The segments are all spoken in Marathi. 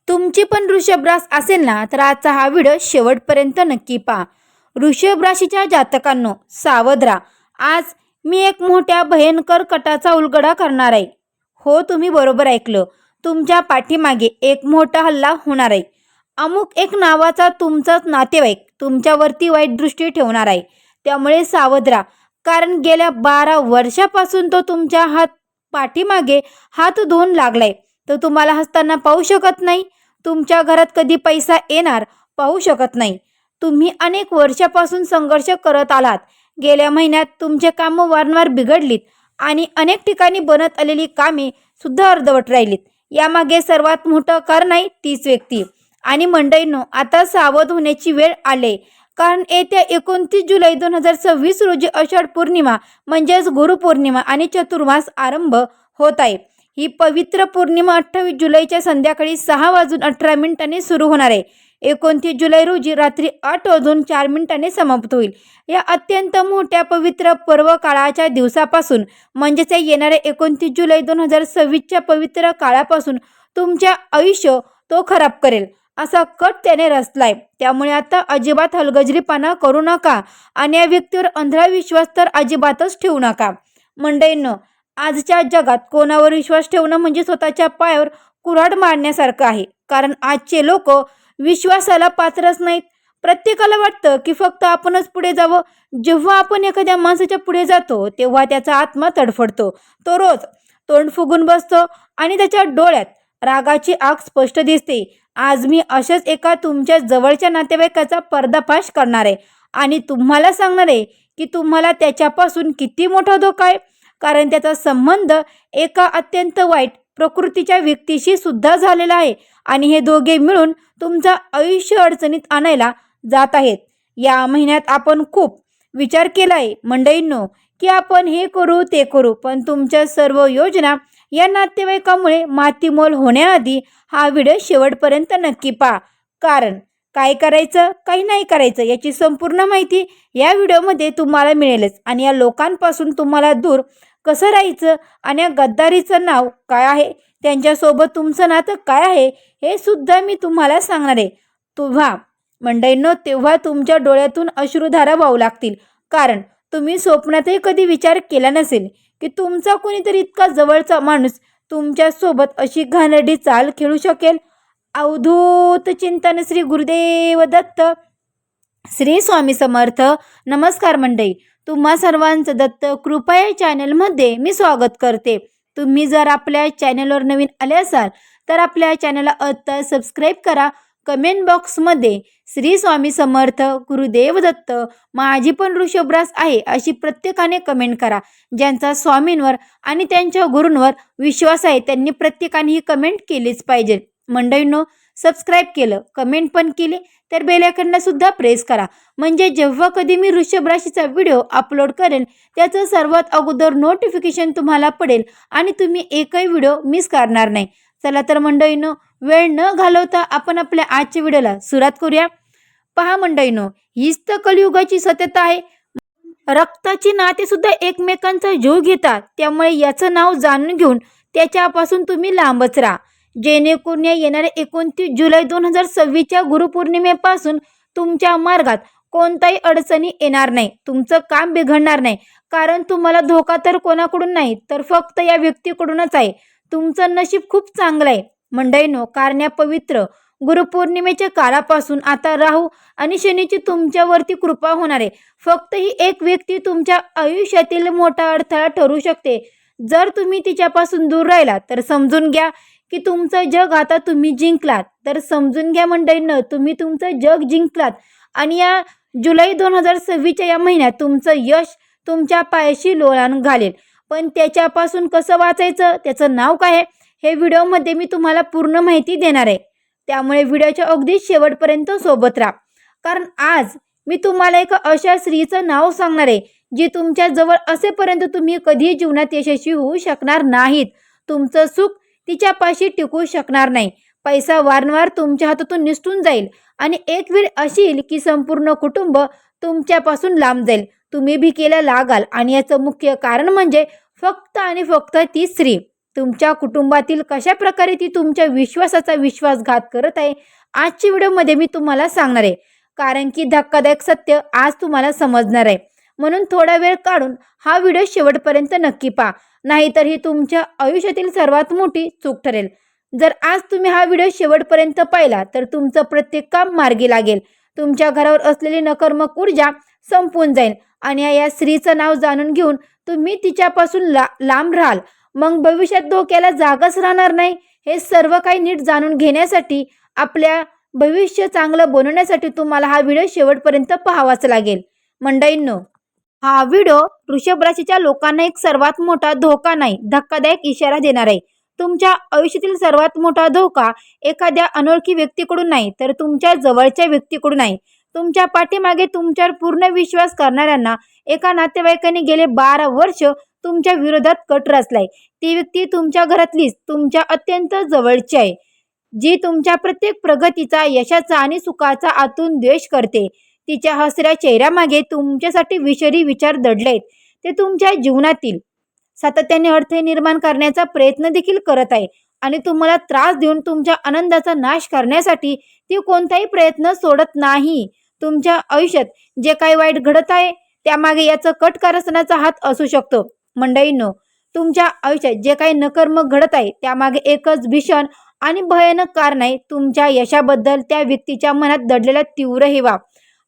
तुमची पण वृषभ रास असेल ना, तर आजचा हा व्हिडिओ शेवटपर्यंत नक्की पहा. वृषभ राशीच्या जातकांनो, सावध राहा. आज मी एक मोठ्या भयंकर कटाचा उलगडा करणार आहे. हो, तुम्ही बरोबर ऐकलं. तुमच्या पाठीमागे एक मोठा हल्ला होणार आहे. अमुक एक नावाचा तुमचाच नातेवाईक तुमच्यावरती वाईट दृष्टी ठेवणार आहे. त्यामुळे सावध राहा. कारण गेल्या 12 वर्षापासून तो तुमच्या पाठीमागे हात धुवून लागलाय. तो तुम्हाला हसताना पाहू शकत नाही. तुमच्या घरात कधी पैसा येणार पाहू शकत नाही. तुम्ही अनेक वर्षापासून संघर्ष करत आलात. गेल्या महिन्यात तुमचे कामं वारंवार बिघडलीत आणि अनेक ठिकाणी बनत आलेली कामे सुद्धा अर्धवट राहिलीत. यामागे सर्वात मोठं कारण आहे तीच व्यक्ती. आणि मंडळींनो, आता सावध होण्याची वेळ आली. कारण येत्या 29 जुलै 2026 रोजी आषाढ पौर्णिमा म्हणजेच गुरुपौर्णिमा आणि चतुर्मास आरंभ होत आहे. ही पवित्र पौर्णिमा 28 जुलैच्या संध्याकाळी 6:18 सुरू होणार आहे. 29 जुलै रोजी रात्री 8:04 समाप्त होईल. या अत्यंत मोठ्या पवित्र पर्व काळाच्या दिवसापासून म्हणजेच येणाऱ्या 29 जुलै 2026च्या पवित्र काळापासून तुमच्या आयुष्य तो खराब करेल असा कट त्याने रचलाय. त्यामुळे आता अजिबात हलगर्जीपणा करू नका आणि या व्यक्तीवर अंधळा विश्वास तर अजिबातच ठेवू नका. मंडळींनो, आजच्या जगात कोणावर विश्वास ठेवणं म्हणजे स्वतःच्या पायावर कुऱ्हाड मारण्यासारखं आहे. कारण आजचे लोक विश्वासाला पात्रच नाहीत. प्रत्येकाला वाटतं की फक्त आपणच पुढे जावं. जेव्हा आपण एखाद्या माणसाच्या पुढे जातो तेव्हा त्याचा आत्मा तडफडतो. तो रोज तोंड फुगून बसतो आणि त्याच्या डोळ्यात रागाची आग स्पष्ट दिसते. आज मी अशाच एका तुमच्या जवळच्या नातेवाईकाचा पर्दाफाश करणार आहे आणि तुम्हाला सांगणार आहे की तुम्हाला त्याच्यापासून किती मोठा धोका आहे. कारण त्याचा संबंध एका अत्यंत वाईट प्रकृतीच्या व्यक्तीशी सुद्धा झालेला आहे आणि हे दोघे मिळून तुमचं आयुष्य अडचणीत आणायला जात आहेत. या महिन्यात आपण खूप विचार केला आहे मंडळींनो की आपण हे करू ते करू, पण तुमच्या सर्व योजना या नातेवाईकामुळे मातीमोल होण्याआधी हा व्हिडिओ शेवटपर्यंत नक्की पहा. कारण काय करायचं काही नाही करायचं याची संपूर्ण माहिती या व्हिडिओमध्ये तुम्हाला मिळेलच. आणि या लोकांपासून तुम्हाला दूर कसं राहायचं आणि या गद्दारीचं नाव काय आहे, त्यांच्यासोबत तुमचं नातं काय आहे हे सुद्धा मी तुम्हाला सांगणार आहे. तेव्हा तुमच्या डोळ्यातून अश्रुधारा वाहू लागतील. कारण तुम्ही स्वप्नातही कधी विचार केला नसेल की तुमचा कोणीतरी इतका जवळचा माणूस तुमच्यासोबत अशी घाणेरडी चाल खेळू शकेल. अवधूत चिंतन श्री गुरुदेव दत्त. श्री स्वामी समर्थ. नमस्कार मंडळी, तुम्हा सर्वांचं दत्त कृपा या चॅनलमध्ये मी स्वागत करते. तुम्ही जर आपल्या चॅनलवर नवीन आले असाल तर आपल्या चॅनलला आत्ता सबस्क्राईब करा. कमेंट बॉक्समध्ये श्री स्वामी समर्थ गुरुदेव दत्त माझी पण वृषभ रास आहे अशी प्रत्येकाने कमेंट करा. ज्यांचा स्वामींवर आणि त्यांच्या गुरूंवर विश्वास आहे त्यांनी प्रत्येकाने ही कमेंट केलीच पाहिजे. मंडळींनो, सबस्क्राईब केलं, कमेंट पण केली तर बेल आयकॉनला सुद्धा प्रेस करा. म्हणजे जेव्हा कधी मी वृषभ राशीचा व्हिडिओ अपलोड करेल त्याचं सर्वात अगोदर नोटिफिकेशन तुम्हाला पडेल आणि तुम्ही एकही व्हिडिओ मिस करणार नाही. चला तर मंडळींनो, वेळ न घालवता आपण आपल्या आजच्या व्हिडिओला सुरुवात करूया. पहा मंडळींनो, हीच तर कलियुगाची सत्यता आहे. रक्ताची नाते सुद्धा एकमेकांचा जीव घेतात. त्यामुळे याचं नाव जाणून घेऊन त्याच्यापासून तुम्ही लांबच राहा. जेणेकरून येणाऱ्या 29 जुलै 2026च्या गुरुपौर्णिमेपासून तुमच्या मार्गात कोणताही अडचणी येणार नाही. तुमचं काम बिघडणार नाही. कारण तुम्हाला धोका तर कोणाकडून नाही तर फक्त या व्यक्तीकडूनच आहे. तुमचं नशीब खूप चांगलं आहे मंडळींनो. कारण या पवित्र गुरुपौर्णिमेच्या काळापासून आता राहू आणि शनीची तुमच्यावरती कृपा होणार आहे. फक्त ही एक व्यक्ती तुमच्या आयुष्यातील मोठा अडथळा ठरू शकते. जर तुम्ही तिच्यापासून दूर राहिला तर समजून घ्या की तुमचं जग आता तुम्ही जिंकलात. तर समजून घ्या मंडळींनो, तुम्ही तुमचं जग जिंकलात आणि या जुलै 2026च्या या महिन्यात तुमचं यश तुमच्या पायाशी लोळण घालेल. पण त्याच्यापासून कसं वाचायचं, त्याचं नाव काय आहे, हे व्हिडिओमध्ये मी तुम्हाला पूर्ण माहिती देणार आहे. त्यामुळे व्हिडिओच्या अगदी शेवटपर्यंत सोबत राहा. कारण आज मी तुम्हाला एका अशा स्त्रीचं नाव सांगणार आहे जी तुमच्या जवळ असेपर्यंत तुम्ही कधीही जीवनात यशस्वी होऊ शकणार नाहीत. तुमचं सुख तिच्यापाशी टिकू शकणार नाही. पैसा वारंवार तुमच्या हातातून निसटून जाईल आणि एक वेळ अशी येईल की संपूर्ण कुटुंब तुमच्यापासून लांब जाईल. तुम्ही भीकेला लागाल आणि याचं मुख्य कारण म्हणजे फक्त आणि फक्त ती स्त्री. तुमच्या कुटुंबातील कशा प्रकारे ती तुमच्या विश्वासाचा विश्वासघात करत आहे, आजच्या व्हिडिओमध्ये मी तुम्हाला सांगणार आहे. कारण की धक्कादायक सत्य आज तुम्हाला समजणार आहे. म्हणून थोडा वेळ काढून हा व्हिडिओ शेवटपर्यंत नक्की पहा, नाहीतर ही तुमच्या आयुष्यातील सर्वात मोठी चूक ठरेल. जर आज तुम्ही हा व्हिडिओ शेवटपर्यंत पाहिला तर तुमचं प्रत्येक काम मार्गी लागेल. तुमच्या घरावर असलेली नकारात्मक ऊर्जा संपून जाईल आणि या स्त्रीचं नाव जाणून घेऊन तुम्ही तिच्यापासून लांब राहाल. मग भविष्यात धोक्याला जागाच राहणार नाही. हे सर्व काही नीट जाणून घेण्यासाठी, आपल्या भविष्य चांगलं बनवण्यासाठी तुम्हाला हा व्हिडिओ शेवटपर्यंत पाहावाच लागेल. मंडळींनो, हा व्हिडिओ वृषभ राशीच्या लोकांना एक सर्वात मोठा धोका नाही, धक्कादायक इशारा देणार आहे. तुमच्या आयुष्यातील सर्वात मोठा धोका एखाद्या अनोळखी व्यक्तीकडून नाही, तर तुमच्या जवळच्या व्यक्तीकडून आहे. तुमच्या पाठीमागे तुमच्यावर पूर्ण विश्वास करणाऱ्यांना एका नातेवाईकाने गेले 12 वर्ष तुमच्या विरोधात कट रचलाय. ती व्यक्ती तुमच्या घरातलीच, तुमच्या अत्यंत जवळची आहे, जी तुमच्या प्रत्येक प्रगतीचा, यशाचा आणि सुखाचा आतून द्वेष करते. तिच्या हसऱ्या चेहऱ्यामागे तुमच्यासाठी विषारी विचार दडलेत. ते तुमच्या जीवनातील सातत्याने अडथळे निर्माण करण्याचा प्रयत्न देखील करत आहे आणि तुम्हाला त्रास देऊन तुमच्या आनंदाचा नाश करण्यासाठी ती कोणताही प्रयत्न सोडत नाही. तुमच्या आयुष्यात जे काही वाईट घडत आहे त्यामागे याचा कट कारस्थानाचा हात असू शकतो. मंडळींनो, तुमच्या आयुष्यात जे काही नकारात्मक घडत आहे त्यामागे एकच भीषण आणि भयानक कारण आहे. तुमच्या यशाबद्दल त्या व्यक्तीच्या मनात दडलेला तीव्र हेवा.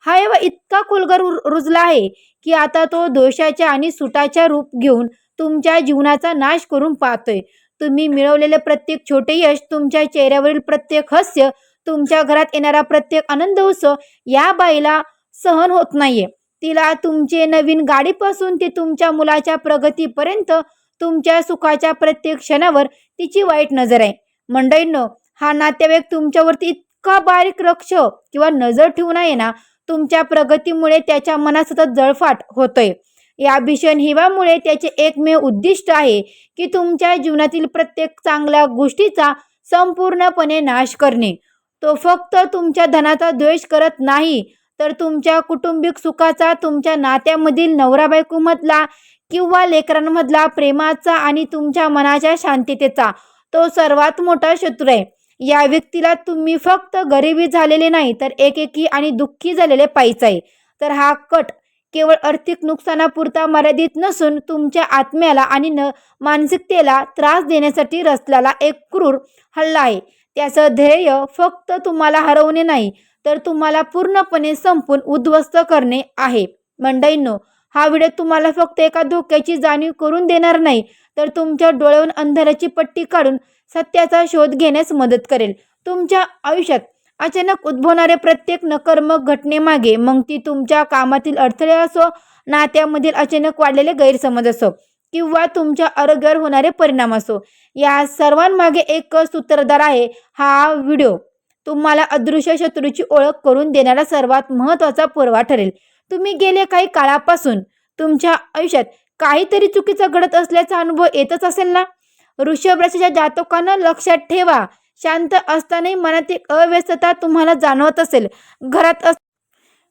हा हेवा इतका खोलवर रुजला आहे की आता तो दोषाच्या आणि सुटाच्या रूप घेऊन तुमच्या जीवनाचा नाश करून पाहतोय. तुम्ही मिळवलेले प्रत्येक छोटे यश, तुमच्या चेहऱ्यावरील प्रत्येक हास्य, तुमच्या घरात येणारा प्रत्येक आनंद उत्सव या बाईला सहन होत नाहीये. तिला तुमचे नवीन गाडीपासून ते तुमच्या मुलाच्या प्रगतीपर्यंत तुमच्या सुखाच्या प्रत्येक क्षणावर तिची वाईट नजर आहे. मंडळींनो, हा नातेवाईक तुमच्यावरती इतका बारीक लक्ष किंवा नजर ठेवून आहे ना, तुमच्या प्रगतीमुळे त्याच्या मनात सतत जळफाट होतोय. या भीषण हिवामुळे त्याचे एकमेव उद्दिष्ट आहे की तुमच्या जीवनातील प्रत्येक चांगल्या गोष्टीचा संपूर्णपणे नाश करणे. तो फक्त तुमच्या धनाचा द्वेष करत नाही, तर तुमच्या कौटुंबिक सुखाचा, तुमच्या नात्यामधील नवरा बायकोमधला किंवा लेकरांमधला प्रेमाचा आणि तुमच्या मनाच्या शांततेचा तो सर्वात मोठा शत्रू आहे. या व्यक्तीला तुम्ही फक्त गरिबी झालेले नाही, तर एकेकी आणि दुःखी झालेले पाहिजे आहे. तर हा कट केवळ आर्थिक नुकसानापुरता मर्यादित नसून तुमच्या आत्म्याला आणि मानसिकतेला त्रास देण्यासाठी रचलेला एक क्रूर हल्ला आहे. त्याचं ध्येय फक्त तुम्हाला हरवणे नाही, तर तुम्हाला पूर्णपणे संपून उद्ध्वस्त करणे आहे. मंडळींनो, हा व्हिडिओ तुम्हाला फक्त एका धोक्याची जाणीव करून देणार नाही, तर तुमच्या डोळ्यावरून अंधाराची पट्टी काढून सत्याचा शोध घेण्यास मदत करेल. तुमच्या आयुष्यात अचानक उद्भवणाऱ्या प्रत्येक नकारात्मक घटनेमागे, मग ती तुमच्या कामातील अडथळे असो, नात्यामधील अचानक वाढलेले गैरसमज असो किंवा तुमच्या आरोग्यावर होणारे परिणाम असो, या सर्वांमागे एक सूत्रधार आहे. हा व्हिडिओ तुम्हाला अदृश्य शत्रूची ओळख करून देणारा सर्वात महत्त्वाचा पुरावा ठरेल. तुम्ही गेले काही काळापासून तुमच्या आयुष्यात काहीतरी चुकीचं घडत असल्याचा अनुभव येतच असेल ना? वृषभ राशीच्या जातकांना लक्षात ठेवा, शांत असतानाही मनात एक अव्यस्तता तुम्हाला जाणवत असेल. घरात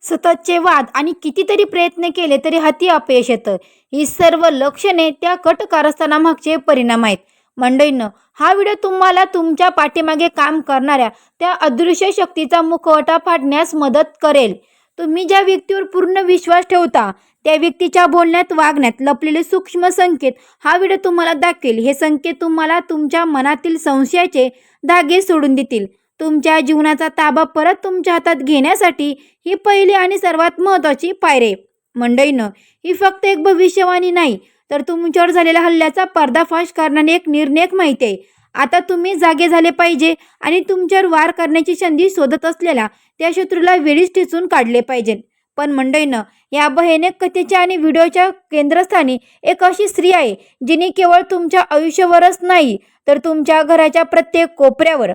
सततचे वाद आणि कितीतरी प्रयत्न केले तरी हाती अपयश येतं. ही सर्व लक्षणे त्या कट कारस्थानामागचे परिणाम आहेत. मंडळींनो, हा व्हिडिओ तुम्हाला तुमच्या पाठीमागे काम करणाऱ्या त्या अदृश्य शक्तीचा मुखवटा फाडण्यास मदत करेल. तुम्ही ज्या व्यक्तीवर पूर्ण विश्वास ठेवता त्या व्यक्तीच्या बोलण्यात, वागण्यात लपलेले सूक्ष्म संकेत हा व्हिडिओ तुम्हाला दाखवेल. हे संकेत तुम्हाला तुमच्या मनातील संशयाचे धागे सोडून देतील. तुमच्या जीवनाचा ताबा परत तुमच्या हातात घेण्यासाठी ही पहिली आणि सर्वात महत्त्वाची पायरी आहे. मंडळींनो, ही फक्त एक भविष्यवाणी नाही, तर तुमच्यावर झालेल्या हल्ल्याचा पर्दाफाश करणारी एक निर्णायक माहिती आहे. आता तुम्ही जागे झाले पाहिजे आणि तुमच्यावर वार करण्याची संधी शोधत असलेल्या त्या शत्रूला वेळीच ठेचून काढले पाहिजे. पण मंडळींनो, या भयानक कथेच्या आणि व्हिडिओच्या केंद्रस्थानी एक अशी स्त्री आहे जिने केवळ तुमच्या आयुष्यावरच नाही, तर तुमच्या घराच्या प्रत्येक कोपऱ्यावर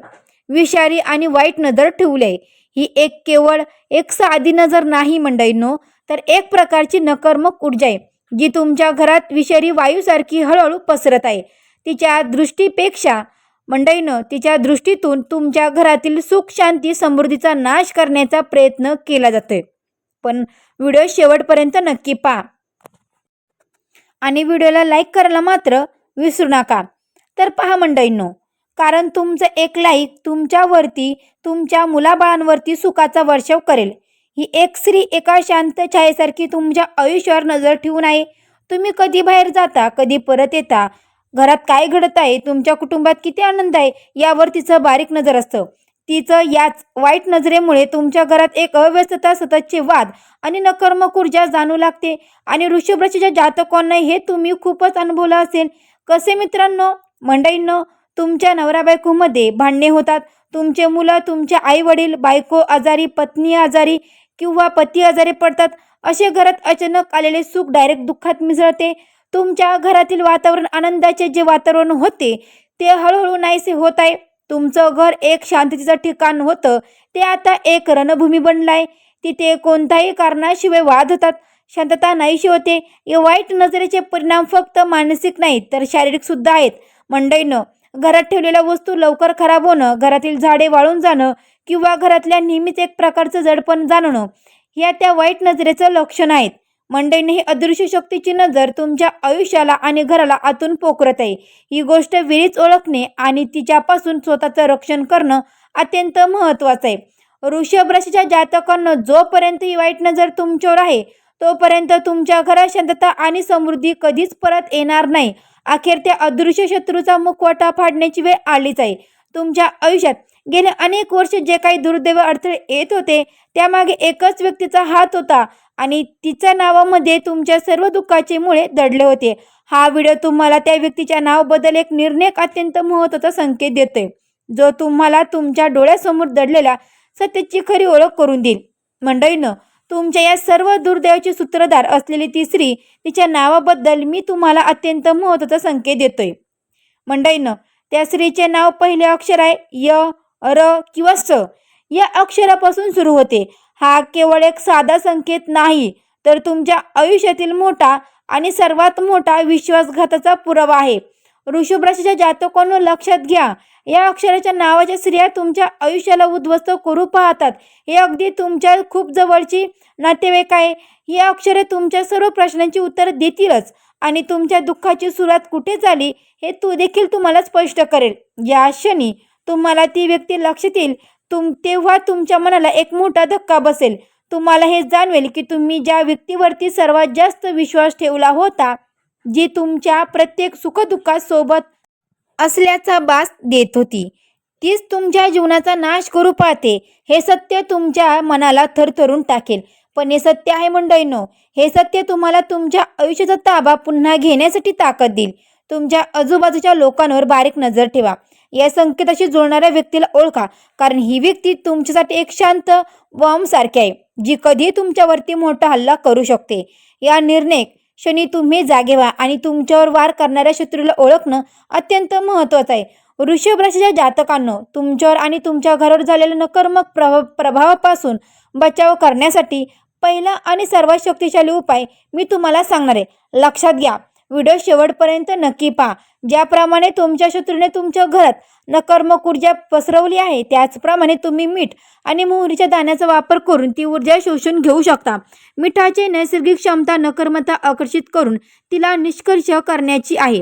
विषारी आणि वाईट नजर ठेवली आहे. ही केवळ एक साधी नजर नाही मंडळींनो, तर एक प्रकारची नकारात्मक ऊर्जा आहे जी तुमच्या घरात विषारी वायूसारखी हळूहळू पसरत आहे. तिच्या दृष्टीपेक्षा मंडळींनो, तिच्या दृष्टीतून तुमच्या घरातील सुख, शांती, समृद्धीचा नाश करण्याचा प्रयत्न केला जातोय. पण व्हिडिओ शेवटपर्यंत नक्की पहा आणि व्हिडिओला लाईक करायला मात्र विसरू नका. तर पहा मंडळींनो, कारण तुमचं एक लाईक तुमच्यावरती, तुमच्या मुलाबाळांवरती सुखाचा वर्षाव करेल. ही एक स्त्री एका शांत छायेसारखी तुमच्या आयुष्यावर नजर ठेवून आहे. तुम्ही कधी बाहेर जाता, कधी परत येता, घरात काय घडत आहे, तुमच्या कुटुंबात किती आनंद आहे, यावर तिचं बारीक नजर असतं. तिचं याच वाईट नजरेमुळे तुमच्या घरात एक अव्यवस्थता, सततचे वाद आणि नकारात्मक ऊर्जा जाणू लागते. आणि वृषभ राशीच्या जातकांना हे तुम्ही खूपच अनुभवलं असेल. कसे मित्रांनो, मंडळींनो, तुमच्या नवरा बायकोमध्ये भांडणे होतात. तुमचे मुलं, तुमचे आई वडील, बायको आजारी, पत्नी आजारी किंवा पती आजारी पडतात. असे घरात अचानक आलेले सुख डायरेक्ट दुःखात मिसळते. तुमच्या घरातील वातावरण, आनंदाचे जे वातावरण होते ते हळूहळू नाहीसे होत आहे. तुमचं घर एक शांततेचं ठिकाण होतं ते आता एक रणभूमी बनलं आहे. तिथे कोणत्याही कारणाशिवाय वाद होतात, शांतता नाहीशी होते. या वाईट नजरेचे परिणाम फक्त मानसिक नाहीत तर शारीरिक सुद्धा आहेत. मंडळींनो, घरात ठेवलेल्या वस्तू लवकर खराब होणं, घरातील झाडे वाळून जाणं किंवा घरातल्या नेहमीच एक प्रकारचं जडपण जाणवणं, ह्या त्या वाईट नजरेचं लक्षण आहेत. मंडळींनी ही अदृश्य शक्तीची नजर तुमच्या आयुष्याला आणि घराला आतून पोखरत आहे. ही गोष्ट वेळीच ओळखणे आणि तिच्यापासून स्वतःचं रक्षण करणं अत्यंत महत्त्वाचं आहे. वृषभ राशीच्या जातकांना जोपर्यंत ही वाईट नजर तुमच्यावर आहे तोपर्यंत तुमच्या घरात शांतता आणि समृद्धी कधीच परत येणार नाही. अखेर त्या अदृश्य शत्रूचा मुखवटा फाडण्याची वेळ आलीच आहे. तुमच्या आयुष्यात गेले अनेक वर्ष जे काही दुर्दैव अडथळे येत होते त्यामागे एकच व्यक्तीचा हात होता आणि तिच्या नावामध्ये तुमच्या सर्व दुःखाचे मुळे दडले होते. हा व्हिडिओ तुम्हाला त्या व्यक्तीच्या नावाबद्दल एक निर्णायक, अत्यंत महत्त्वाचा संकेत देतोय, जो तुम्हाला तुमच्या डोळ्यासमोर दडलेल्या सत्याची खरी ओळख करून देईल. मंडळींनो, तुमच्या या सर्व दुर्दैवाची सूत्रधार असलेली ती स्त्री, तिच्या नावाबद्दल मी तुम्हाला अत्यंत महत्त्वाचा संकेत देतोय. मंडळींनो, त्या स्त्रीचे नाव पहिले अक्षर आहे य, र किंवा स या अक्षरापासून सुरू होते. हा केवळ एक साधा संकेत नाही तर तुमच्या आयुष्यातील मोठा आणि सर्वात मोठा विश्वासघाताचा पुरावा आहे. वृषभ राशीच्या जातकांनो, लक्षात घ्या, या अक्षराच्या नावाच्या स्त्रिया तुमच्या आयुष्याला उद्ध्वस्त करू पाहतात. हे अगदी तुमच्या खूप जवळची नातेवाईक आहे. ही अक्षरे तुमच्या सर्व प्रश्नांची उत्तर देतीलच आणि तुमच्या दुःखाची सुरुवात कुठे झाली हे देखील तुम्हाला स्पष्ट करेल. या क्षणी तुम्हाला ती व्यक्ती लक्षात येईल तेव्हा तुमच्या मनाला एक मोठा धक्का बसेल. तुम्हाला हे जाणवेल की तुम्ही ज्या व्यक्तीवरती सर्वात जास्त विश्वास ठेवला होता, जी तुमच्या प्रत्येक सुखदुःखात सोबत असल्याचा भास देत होती, तीच तुमच्या जीवनाचा नाश करू पाहते. हे सत्य तुमच्या मनाला थरथरून टाकेल, पण हे सत्य आहे मंडळींनो. हे सत्य तुम्हाला तुमच्या आयुष्याचा ताबा पुन्हा घेण्यासाठी ताकद देईल. तुमच्या आजूबाजूच्या लोकांवर बारीक नजर ठेवा. या संकेताशी जोडणाऱ्या व्यक्तीला ओळखा, कारण ही व्यक्ती तुमच्यासाठी एक शांत बॉम्बसारखी आहे, जी कधीही तुमच्यावरती मोठा हल्ला करू शकते. या निर्णय क्षणी तुम्ही जागे व्हा आणि तुमच्यावर वार करणाऱ्या शत्रूला ओळखणं अत्यंत महत्त्वाचं आहे. वृषभ राशीच्या जातकांनो, तुमच्यावर आणि तुमच्या घरावर झालेल्या नकारात्मक प्रभावापासून बचाव करण्यासाठी पहिला आणि सर्वात शक्तिशाली उपाय मी तुम्हाला सांगणार आहे. लक्षात घ्या, व्हिडिओ शेवटपर्यंत नक्की पहा. ज्याप्रमाणे तुमच्या शत्रूने तुमच्या घरात नकारात्मक ऊर्जा पसरवली आहे, त्याचप्रमाणे तुम्ही मीठ आणि मोहरीच्या दाण्याचा वापर करून ती ऊर्जा शोषून घेऊ शकता. मिठाची नैसर्गिक क्षमता नकारात्मकता आकर्षित करून तिला निष्कर्ष करण्याची आहे.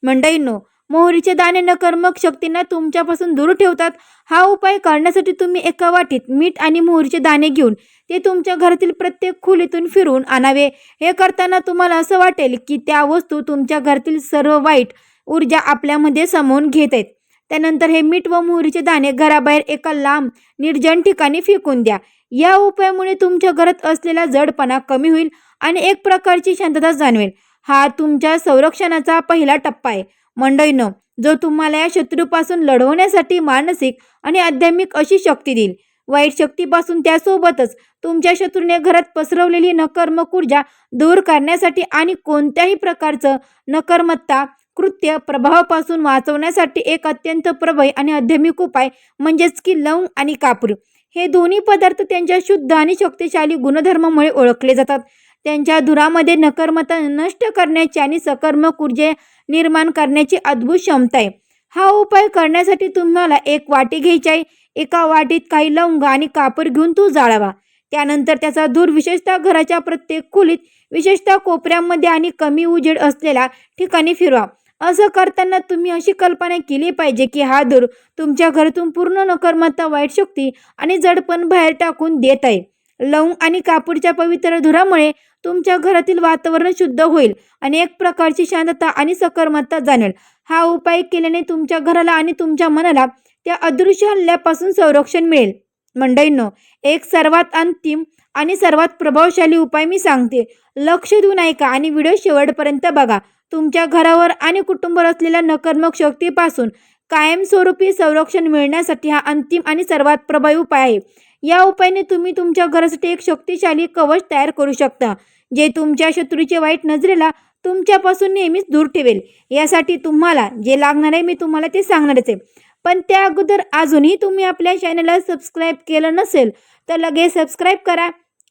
मंडळींनो, मोहरीचे दाणे नकारात्मक शक्तींना तुमच्यापासून दूर ठेवतात. हा उपाय करण्यासाठी तुम्ही एका वाटीत मीठ आणि मोहरीचे दाणे घेऊन ते तुमच्या घरातील प्रत्येक खोलीतून फिरवून आणावे. हे करताना तुम्हाला असं वाटेल की त्या वस्तू तुमच्या घरातील सर्व वाईट ऊर्जा आपल्यामध्ये सामावून घेत आहेत. त्यानंतर हे मीठ व मोहरीचे दाणे घराबाहेर एका लांब निर्जन ठिकाणी फेकून द्या. या उपायामुळे तुमच्या घरात असलेला जडपणा कमी होईल आणि एक प्रकारची शांतता जाणवेल. हा तुमच्या संरक्षणाचा पहिला टप्पा आहे. मंडळींनो, जो तुम्हाला या शत्रूपासून लढवण्यासाठी मानसिक आणि आध्यात्मिक अशी शक्ती देईल. वाईट शक्तीपासून त्यासोबतच तुमच्या शत्रूने घरात पसरवलेली नकारात्मक ऊर्जा दूर करण्यासाठी आणि कोणत्याही प्रकारचं नकारात्मकता कृत्य प्रभावापासून वाचवण्यासाठी एक अत्यंत प्रभावी आणि आध्यात्मिक उपाय म्हणजेच की लवंग आणि कापूर. हे दोन्ही पदार्थ त्यांच्या शुद्ध आणि शक्तिशाली गुणधर्मामुळे ओळखले जातात. त्यांच्या धुरामध्ये नकारात्मकता नष्ट करण्याची आणि सकारात्मक ऊर्जा निर्माण करण्याची अद्भुत क्षमता आहे. हा उपाय करण्यासाठी तुम्हाला एक वाटी घ्यायची आहे. एका वाटीत काही लवंग आणि कापूर घेऊन तो जाळावा. त्यानंतर त्याचा धूर विशेषतः घराच्या प्रत्येक खोलीत, विशेषतः कोपऱ्यामध्ये आणि कमी उजेड असलेल्या ठिकाणी फिरवा. असं करताना तुम्ही अशी कल्पना केली पाहिजे की हा धूर तुमच्या घरातून पूर्ण नकारात्मकता, वाईट शक्ती आणि जडपण बाहेर टाकून देत आहे. लवंग आणि कापूरच्या पवित्र धुरामुळे तुमच्या घरातील वातावरण शुद्ध होईल आणि एक प्रकारची शांतता आणि सकारात्मकता जाणवेल. हा उपाय केल्याने तुमच्या घराला आणि तुमच्या मनाला त्या अदृश्य हल्ल्यापासून संरक्षण मिळेल. मंडळींनो, एक सर्वात अंतिम आणि सर्वात प्रभावशाली उपाय मी सांगते. लक्ष देऊन ऐका आणि व्हिडिओ शेवटपर्यंत बघा. तुमच्या घरावर आणि कुटुंबावर असलेल्या नकारात्मक शक्तीपासून कायमस्वरूपी संरक्षण मिळण्यासाठी हा अंतिम आणि सर्वात प्रभावी उपाय आहे. या उपायाने तुम्ही तुमच्या घरासाठी एक शक्तिशाली कवच तयार करू शकता, जे तुमच्या शत्रूचे वाईट नजरेला तुमच्यापासून नेहमीच दूर ठेवेल. यासाठी तुम्हाला जे लागणार आहे मी तुम्हाला ते सांगणारच आहे. पण त्या अगोदर अजूनही तुम्ही आपल्या चॅनलला सबस्क्राईब केलं नसेल तर लगेच सबस्क्राईब करा.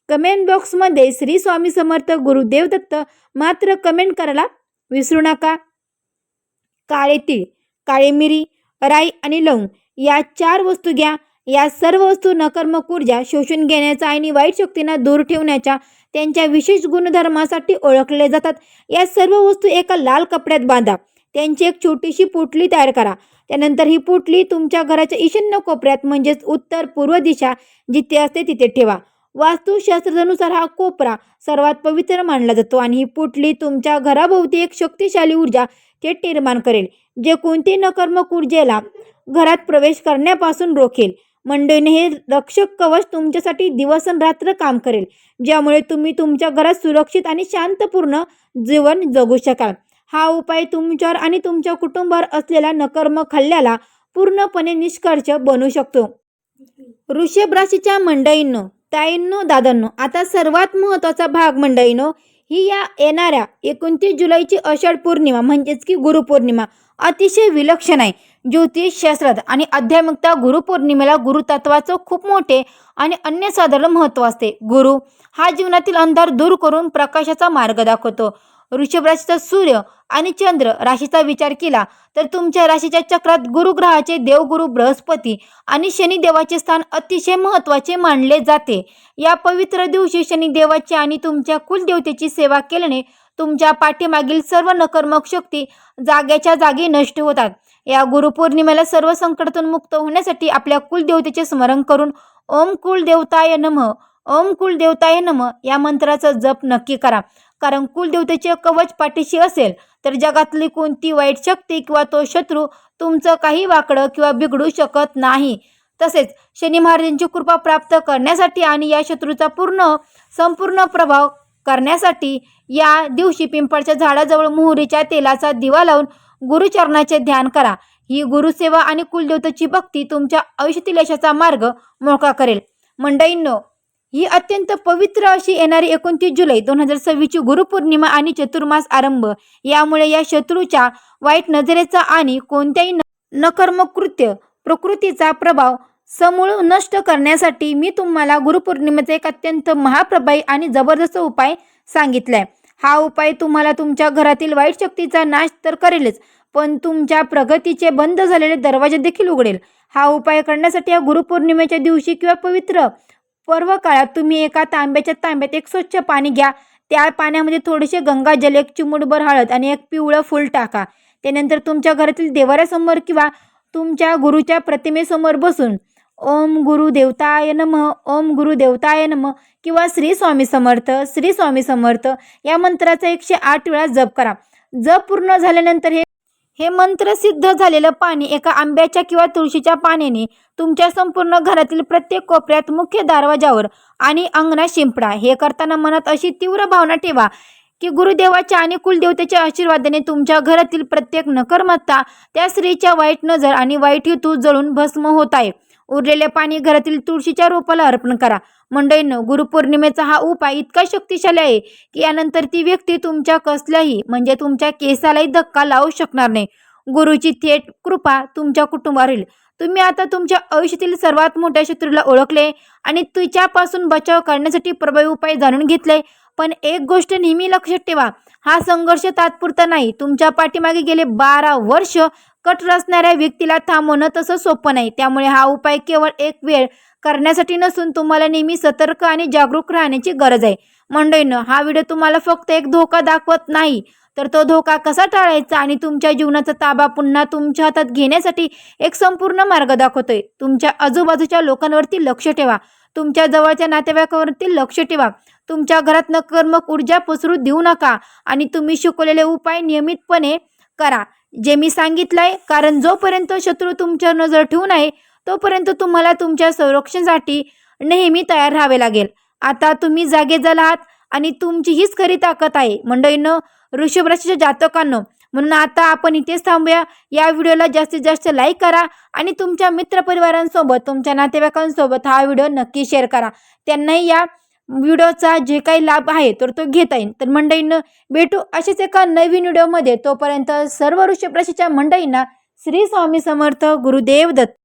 कमेंट बॉक्समध्ये श्री स्वामी समर्थ गुरुदेव दत्त मात्र कमेंट करायला विसरू नका. काळे तीळ, काळी मिरी, राई आणि लवंग या 4 वस्तू घ्या. या सर्व वस्तू नकारात्मक ऊर्जा शोषून घेण्याचा आणि वाईट शक्तींना दूर ठेवण्याच्या त्यांच्या विशेष गुणधर्मासाठी ओळखले जातात. या सर्व वस्तू एका लाल कपड्यात बांधा. त्यांची एक छोटीशी पोटली तयार करा. त्यानंतर ही पोटली तुमच्या घराच्या ईशान्य कोपऱ्यात म्हणजेच उत्तर पूर्व दिशा जिथे असते तिथे ठेवा. वास्तुशास्त्रानुसार हा कोपरा सर्वात पवित्र मानला जातो आणि ही पोटली तुमच्या घराभोवती एक शक्तिशाली ऊर्जा थेट निर्माण करेल, जे कोणती नकारात्मक ऊर्जेला घरात प्रवेश करण्यापासून रोखेल. मंडळीने हे रक्षक कवच तुमच्यासाठी दिवसरात्र काम करेल, ज्यामुळे तुम्ही तुमच्या घरात सुरक्षित आणि शांतपूर्ण जीवन जगू शकाल. हा उपाय तुमच्यावर आणि तुमच्या कुटुंबावर असलेल्या नकारात्मक हल्ल्याला पूर्णपणे निष्कर्ष बनवू शकतो. वृषभ राशीच्या मंडळींनो, ताईंनो, दादांनो, आता सर्वात महत्त्वाचा भाग मंडळींनो, ही या येणाऱ्या 29 जुलैची आषाढ पौर्णिमा म्हणजेच की गुरुपौर्णिमा अतिशय विलक्षण आहे. ज्योतिषशास्त्रात आणि आध्यात्मिकता गुरुपौर्णिमेला गुरुतत्वाचं खूप मोठे आणि अनन्यसाधारण महत्त्व असते. गुरु हा जीवनातील अंधार दूर करून प्रकाशाचा मार्ग दाखवतो. वृषभ राशीचा सूर्य आणि चंद्र राशीचा विचार केला तर तुमच्या राशीच्या चक्रात गुरुग्रहाचे देवगुरु बृहस्पती आणि शनिदेवाचे स्थान अतिशय महत्त्वाचे मानले जाते. या पवित्र दिवशी शनिदेवाची आणि तुमच्या कुलदेवतेची सेवा केल्याने तुमच्या पाठीमागील सर्व नकारात्मक शक्ती जाग्याच्या जागी नष्ट होतात. या गुरुपौर्णिमेला सर्व संकटातून मुक्त होण्यासाठी आपल्या कुलदेवतेचे स्मरण करून ओम कुलदेवताय नमः, ओम कुलदेवताय नमः या मंत्राचा जप नक्की करा. कारण कुलदेवतेचे कवच पाठीशी असेल तर जगातली कोणती वाईट शक्ती किंवा तो शत्रू तुमचं काही वाकडं किंवा बिघडू शकत नाही. तसेच शनी महाराजांची कृपा प्राप्त करण्यासाठी आणि या शत्रूचा संपूर्ण प्रभाव करण्यासाठी या दिवशी पिंपळाच्या झाडाजवळ मोहरीच्या तेलाचा दिवा लावून गुरुचरणाचे ध्यान करा. ही गुरुसेवा आणि कुलदेवतेची भक्ती तुमच्या आयुष्यातील यशाचा मार्ग मोकळा करेल. मंडळींनो, ही अत्यंत पवित्र अशी येणारी 29 जुलै 2026ची गुरुपौर्णिमा आणि चतुर्मास आरंभ. यामुळे या शत्रूच्या वाईट नजरेचा आणि कोणत्याही नकारात्मक कृत्य प्रकृतीचा प्रभाव समूळ नष्ट करण्यासाठी मी तुम्हाला गुरुपौर्णिमेचा एक अत्यंत महाप्रभावी आणि जबरदस्त उपाय सांगितलाय. हा उपाय तुम्हाला तुमच्या घरातील वाईट शक्तीचा नाश तर करेलच, पण तुमच्या प्रगतीचे बंद झालेले दरवाजे देखील उघडेल. हा उपाय करण्यासाठी या गुरुपौर्णिमेच्या दिवशी किंवा पवित्र पर्व काळात तुम्ही एका तांब्यात एक स्वच्छ पाणी घ्या. त्या पाण्यामध्ये थोडेसे गंगाजल, एक चिमूटभर हळद आणि एक पिवळं फूल टाका. त्यानंतर तुमच्या घरातील देवाऱ्यासमोर किंवा तुमच्या गुरुच्या प्रतिमेसमोर बसून ओम गुरुदेवताय नमः, ओम गुरुदेवताय नमः किंवा श्री स्वामी समर्थ, श्री स्वामी समर्थ या मंत्राचा 108 वेळा जप करा. जप पूर्ण झाल्यानंतर हे मंत्र सिद्ध झालेलं पाणी एका आंब्याच्या किंवा तुळशीच्या पाण्याने तुमच्या संपूर्ण घरातील प्रत्येक कोपऱ्यात, मुख्य दरवाजावर आणि अंगणात शिंपडा. हे करताना मनात अशी तीव्र भावना ठेवा की गुरुदेवाच्या आणि कुलदेवतेच्या आशीर्वादाने तुमच्या घरातील प्रत्येक नकारात्मकता, त्या स्त्रीच्या वाईट नजर आणि वाईट हेतू जळून भस्म होत आहे. उरलेले पाणी घरातील तुळशीच्या रोपाला अर्पण करा. मंडळींनो, गुरुपौर्णिमेचा हा उपाय इतका शक्तिशाली आहे की यानंतर ती व्यक्ती तुमच्या कसल्याही म्हणजे तुमच्या केसालाही धक्का लावू शकणार नाही. गुरुची थेट कृपा तुमच्या कुटुंबावर येईल. तुम्ही आता तुमच्या आयुष्यातील सर्वात मोठ्या शत्रूला ओळखले आणि तिच्यापासून बचाव करण्यासाठी प्रभावी उपाय जाणून घेतले. पण एक गोष्ट नेहमी लक्षात ठेवा, हा संघर्ष तात्पुरता नाही. तुमच्या पाठीमागे गेले 12 वर्ष कट रचणाऱ्या व्यक्तीला थांबवणं तसं सोपं नाही. त्यामुळे हा उपाय केवळ एक वेळ करण्यासाठी नसून तुम्हाला नेहमी सतर्क आणि जागरूक राहण्याची गरज आहे. मंडळींनो, हा व्हिडिओ तुम्हाला फक्त एक धोका दाखवत नाही तर तो धोका कसा टाळायचा आणि तुमच्या जीवनाचा ताबा पुन्हा तुमच्या हातात घेण्यासाठी एक संपूर्ण मार्ग दाखवतोय. तुमच्या आजूबाजूच्या लोकांवरती लक्ष ठेवा. तुमच्या जवळच्या नातेवाईकांवरती लक्ष ठेवा. तुमच्या घरात नकारात्मक ऊर्जा पसरू देऊ नका आणि तुम्ही शिकवलेले उपाय नियमितपणे करा, जे मी सांगितलंय. कारण जोपर्यंत शत्रू तुमच्यावर नजर ठेवून आहे तोपर्यंत तुम्हाला तुमच्या संरक्षणासाठी नेहमी तयार राहावे लागेल. आता तुम्ही जागे झाला आहात आणि तुमची हीच खरी ताकद आहे. मंडळींनो, वृषभ राशीच्या जातकांनो, म्हणून आता आपण इथेच थांबूया. या व्हिडिओला जास्तीत जास्त लाईक करा आणि तुमच्या मित्रपरिवारांसोबत, तुमच्या नातेवाईकांसोबत हा व्हिडिओ नक्की शेअर करा. त्यांनाही या व्हिडिओचा जे काही लाभ आहे तर तो घेता येईल. तर मंडळींनो, भेटू अशीच एका नवीन व्हिडिओमध्ये. तोपर्यंत सर्व वृषभ राशीच्या मंडळींना श्री स्वामी समर्थ. गुरुदेव दत्त.